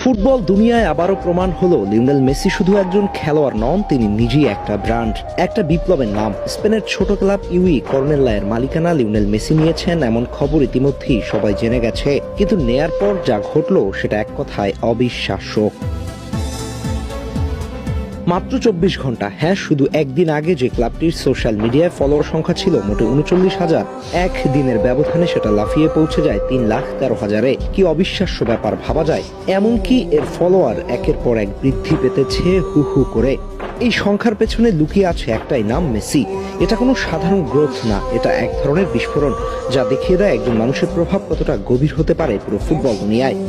Football দুনিয়ায় আবারও প্রমাণ হলো লিওনেল মেসি শুধু একজন খেলোয়াড় নন, তিনি নিজেই একটা ব্র্যান্ড, একটা বিপ্লবের নাম। স্পেনের ছোট ক্লাব ইউই কর্নেলায়ের মালিকানা লিওনেল মেসি নিয়েছেন এমন খবর ইতিমধ্যেই সবাই জেনে গেছে, কিন্তু নেয়ার পর যা ঘটলো সেটা এক কথায় অবিশ্বাস্য। মাত্র 24 ঘন্টা, হ্যাঁ শুধু একদিন আগে যে ক্লাবটির সোশ্যাল মিডিয়ায় ফলোয়ার সংখ্যা ছিল মোটে 39,000, এক দিনের ব্যবধানে সেটা লাফিয়ে পৌঁছে যায় 3,13,000-এ। কি অবিশ্বাস্য ব্যাপার ভাবা যায়। এমনকি এর ফলোয়ার একের পর এক বৃদ্ধি পেতেছে হু হু করে। এই সংখ্যার পেছনে লুকিয়ে আছে একটাই নাম, মেসি। এটা কোনো সাধারণ গ্রোথ না, এটা এক ধরনের বিস্ফোরণ, যা দেখিয়ে দেয় একজন মানুষের প্রভাব কতটা গভীর হতে পারে পুরো ফুটবল দুনিয়ায়।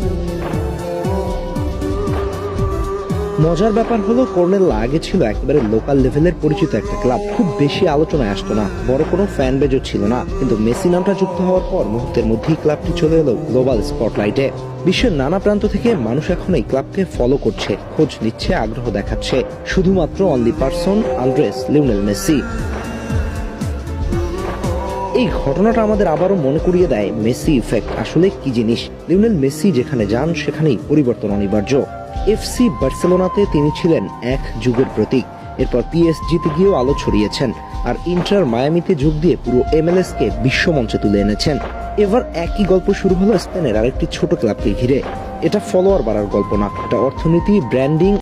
মজার ব্যাপার হলো, কর্নেলা আগে ছিল একেবারে লোকাল লেভেলের পরিচিত একটা ক্লাব, খুব বেশি আলোচনায় আসতো না, বড় কোনো ফ্যান বেজও ছিল না। কিন্তু মেসি নামটা যুক্ত হওয়ার পর মুহূর্তের মধ্যেই ক্লাবটি চলে এলো গ্লোবাল স্পটলাইটে। বিশ্বের নানা প্রান্ত থেকে মানুষ এখন এই ক্লাবকে ফলো করছে, খোঁজ নিচ্ছে, আগ্রহ দেখাচ্ছে, শুধুমাত্র only person Andres Lionel Messi. এই ঘটনাটা আমাদের আবারও মনে করিয়ে দেয় মেসি ইফেক্ট আসলে কি জিনিস। লিওনেল মেসি যেখানে যান সেখানেই পরিবর্তন অনিবার্য। এফসি বার্সেলোনাতে তিনি ছিলেন এক যুগের প্রতীক, এরপর পিএসজিতে গিয়েও আলো ছড়িয়েছেন, আর ইন্টার মায়ামিতে যোগ দিয়ে পুরো MLS কে বিশ্বমঞ্চে তুলে এনেছেন। এবার একই গল্প শুরু হলো স্পেনের আরেকটি ছোট ক্লাবকে ঘিরে। এটা ফলোয়ার বাড়ার গল্প না, এটা অর্থনীতি, ব্র্যান্ডিং